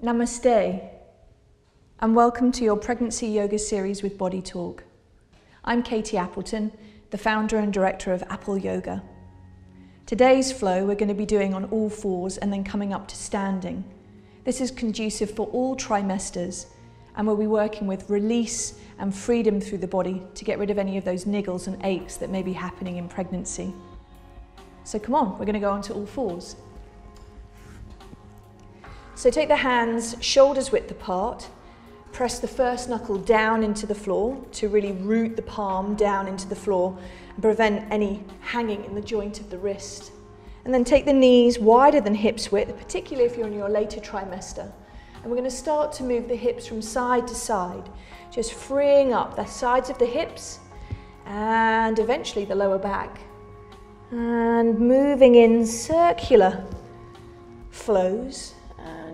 Namaste, and welcome to your pregnancy yoga series with Body Talk. I'm Katie Appleton, the founder and director of Apple Yoga. Today's flow we're going to be doing on all fours and then coming up to standing. This is conducive for all trimesters, and we'll be working with release and freedom through the body to get rid of any of those niggles and aches that may be happening in pregnancy. So come on, we're going to go on to all fours. So take the hands shoulders width apart, press the first knuckle down into the floor to really root the palm down into the floor and prevent any hanging in the joint of the wrist. And then take the knees wider than hips width, particularly if you're in your later trimester. And we're going to start to move the hips from side to side, just freeing up the sides of the hips and eventually the lower back. And moving in circular flows.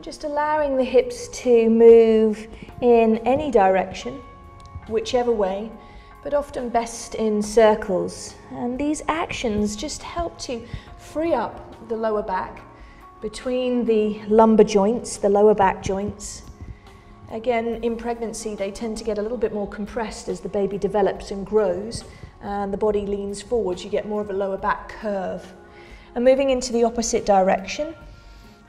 Just allowing the hips to move in any direction, whichever way, but often best in circles. And these actions just help to free up the lower back between the lumbar joints, the lower back joints. Again, in pregnancy, they tend to get a little bit more compressed as the baby develops and grows, and the body leans forwards. You get more of a lower back curve. And moving into the opposite direction,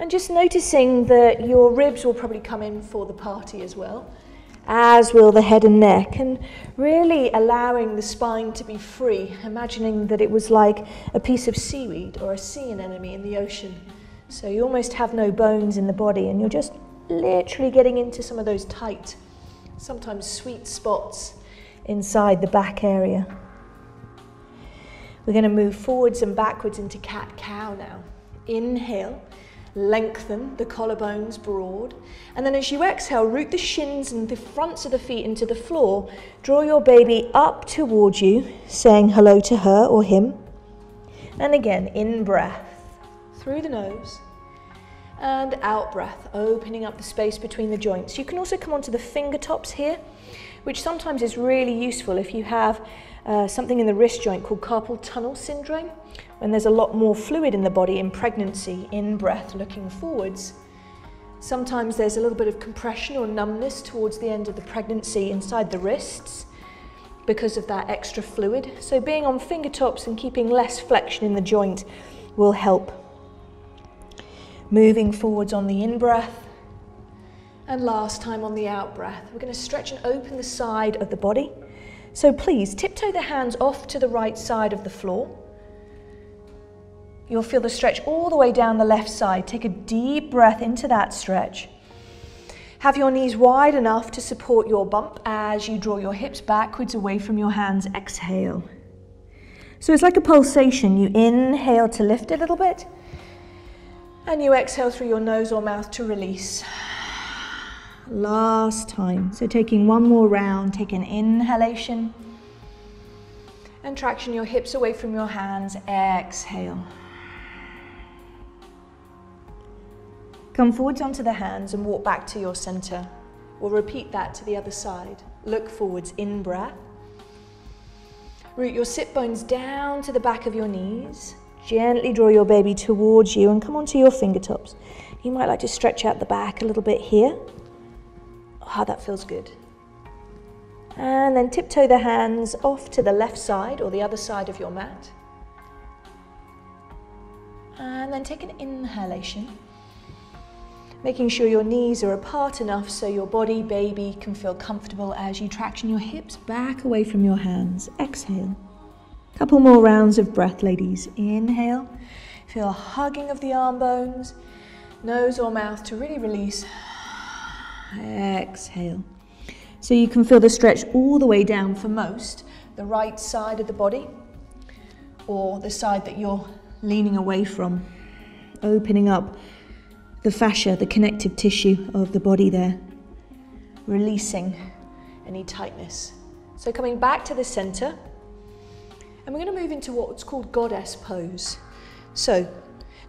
and just noticing that your ribs will probably come in for the party as well, as will the head and neck, and really allowing the spine to be free, imagining that it was like a piece of seaweed or a sea anemone in the ocean. So you almost have no bones in the body, and you're just literally getting into some of those tight, sometimes sweet spots inside the back area. We're going to move forwards and backwards into cat-cow now. Inhale. Lengthen the collarbones broad, and then as you exhale, root the shins and the fronts of the feet into the floor. Draw your baby up towards you, saying hello to her or him. And again, in breath through the nose and out breath, opening up the space between the joints. You can also come onto the fingertips here, which sometimes is really useful if you have something in the wrist joint called carpal tunnel syndrome, when there's a lot more fluid in the body in pregnancy. In breath, looking forwards. Sometimes there's a little bit of compression or numbness towards the end of the pregnancy inside the wrists because of that extra fluid. So being on fingertips and keeping less flexion in the joint will help. Moving forwards on the in-breath, and last time on the out-breath. We're going to stretch and open the side of the body. So please tiptoe the hands off to the right side of the floor. You'll feel the stretch all the way down the left side. Take a deep breath into that stretch. Have your knees wide enough to support your bump as you draw your hips backwards away from your hands. Exhale. So it's like a pulsation. You inhale to lift a little bit, and you exhale through your nose or mouth to release. Last time. So taking one more round, take an inhalation and traction your hips away from your hands. Exhale. Come forwards onto the hands and walk back to your center. We'll repeat that to the other side. Look forwards, in breath. Root your sit bones down to the back of your knees. Gently draw your baby towards you and come onto your fingertips. You might like to stretch out the back a little bit here. Oh, that feels good. And then tiptoe the hands off to the left side or the other side of your mat. And then take an inhalation, making sure your knees are apart enough so your body, baby, can feel comfortable as you traction your hips back away from your hands. Exhale. Couple more rounds of breath, ladies. Inhale. Feel a hugging of the arm bones, nose or mouth to really release. Exhale. So you can feel the stretch all the way down for most, the right side of the body or the side that you're leaning away from, opening up the fascia, the connective tissue of the body there, releasing any tightness. So coming back to the center, and we're going to move into what's called goddess pose. So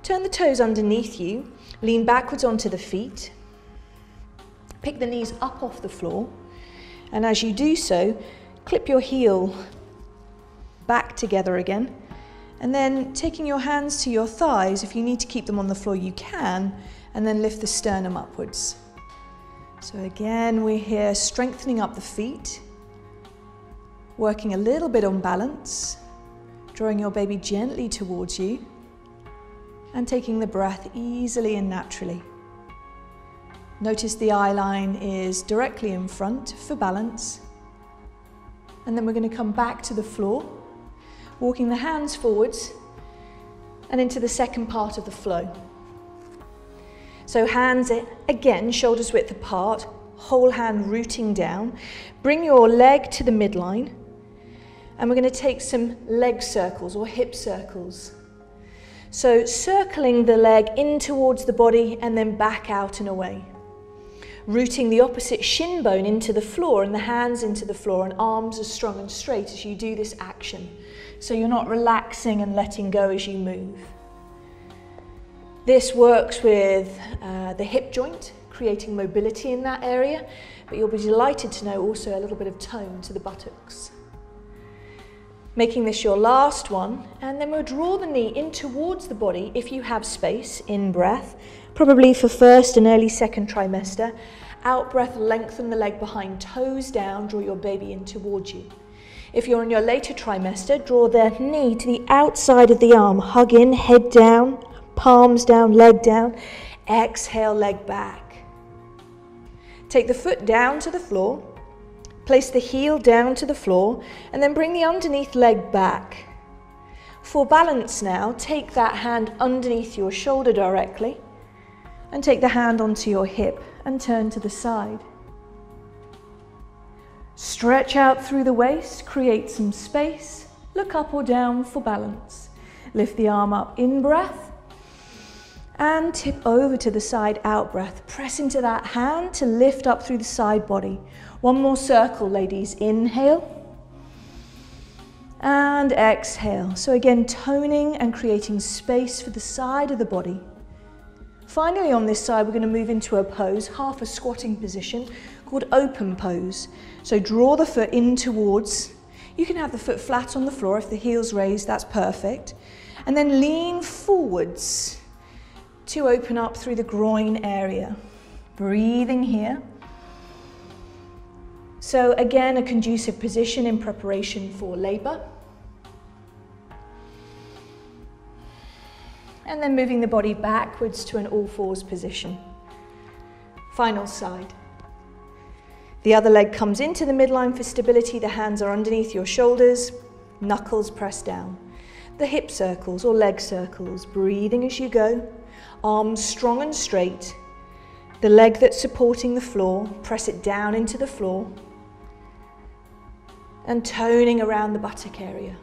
turn the toes underneath you, lean backwards onto the feet, pick the knees up off the floor, and as you do so, clip your heel back together again, and then taking your hands to your thighs, if you need to keep them on the floor you can, and then lift the sternum upwards. So again, we're here strengthening up the feet, working a little bit on balance, drawing your baby gently towards you, and taking the breath easily and naturally. Notice the eye line is directly in front for balance. And then we're going to come back to the floor, walking the hands forwards and into the second part of the flow. So hands again, shoulders width apart, whole hand rooting down. Bring your leg to the midline, and we're going to take some leg circles or hip circles. So circling the leg in towards the body and then back out and away. Rooting the opposite shin bone into the floor and the hands into the floor and arms as strong and straight as you do this action. So you're not relaxing and letting go as you move. This works with the hip joint, creating mobility in that area, but you'll be delighted to know also a little bit of tone to the buttocks. Making this your last one, and then we'll draw the knee in towards the body if you have space, in breath, probably for first and early second trimester. Out breath, lengthen the leg behind, toes down, draw your baby in towards you. If you're in your later trimester, draw the knee to the outside of the arm, hug in, head down, palms down, leg down. Exhale, leg back. Take the foot down to the floor, place the heel down to the floor, and then bring the underneath leg back. For balance now, take that hand underneath your shoulder directly, and take the hand onto your hip and turn to the side. Stretch out through the waist, create some space, look up or down for balance. Lift the arm up, in breath, and tip over to the side, out breath. Press into that hand to lift up through the side body. One more circle, ladies. Inhale and exhale. So again, toning and creating space for the side of the body. Finally, on this side, we're going to move into a pose, half a squatting position, called open pose. So draw the foot in towards. You can have the foot flat on the floor. If the heel's raised, that's perfect. And then lean forwards to open up through the groin area. Breathing here. So again, a conducive position in preparation for labour. And then moving the body backwards to an all fours position. Final side. The other leg comes into the midline for stability. The hands are underneath your shoulders, knuckles pressed down. The hip circles or leg circles, breathing as you go. Arms strong and straight. The leg that's supporting the floor, press it down into the floor. And toning around the buttock area.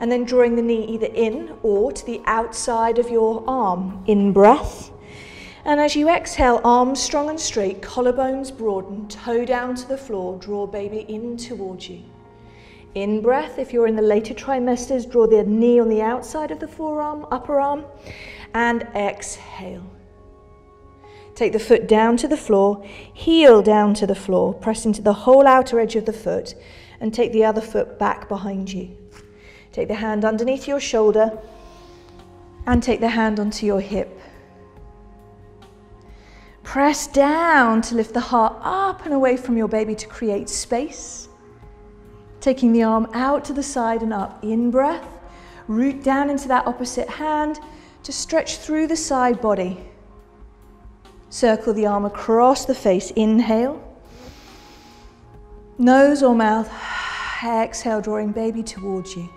And then drawing the knee either in or to the outside of your arm, in breath. And as you exhale, arms strong and straight, collarbones broaden, toe down to the floor, draw baby in towards you. In breath, if you're in the later trimesters, draw the knee on the outside of the forearm, upper arm, and exhale. Take the foot down to the floor, heel down to the floor, press into the whole outer edge of the foot, and take the other foot back behind you. Take the hand underneath your shoulder, and take the hand onto your hip. Press down to lift the heart up and away from your baby to create space. Taking the arm out to the side and up, in breath, root down into that opposite hand to stretch through the side body. Circle the arm across the face, inhale. Nose or mouth, exhale, drawing baby towards you.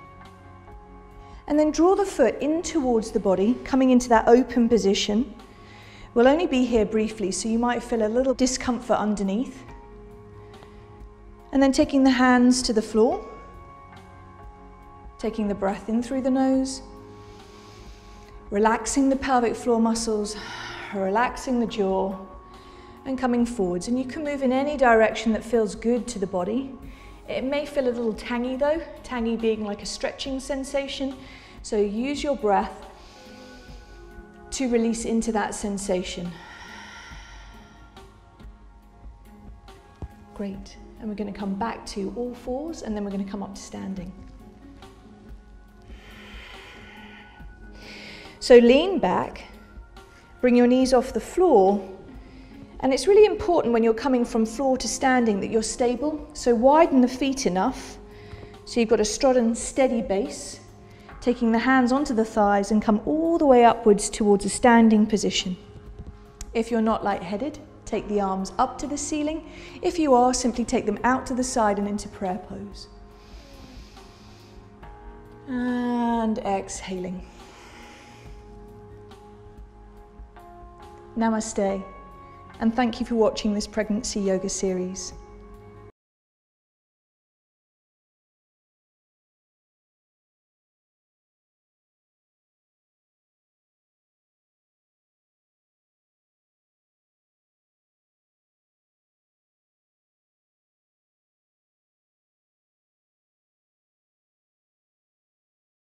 And then draw the foot in towards the body, coming into that open position. We'll only be here briefly, so you might feel a little discomfort underneath. And then taking the hands to the floor, taking the breath in through the nose, relaxing the pelvic floor muscles, relaxing the jaw, and coming forwards. And you can move in any direction that feels good to the body. It may feel a little tangy though, tangy being like a stretching sensation. So use your breath to release into that sensation. Great. And we're going to come back to all fours, and then we're going to come up to standing. So lean back, bring your knees off the floor, And it's really important when you're coming from floor to standing that you're stable. So widen the feet enough so you've got a Strodden steady base, taking the hands onto the thighs and come all the way upwards towards a standing position. If you're not lightheaded, take the arms up to the ceiling. If you are, simply take them out to the side and into prayer pose. And exhaling. Namaste, and thank you for watching this pregnancy yoga series.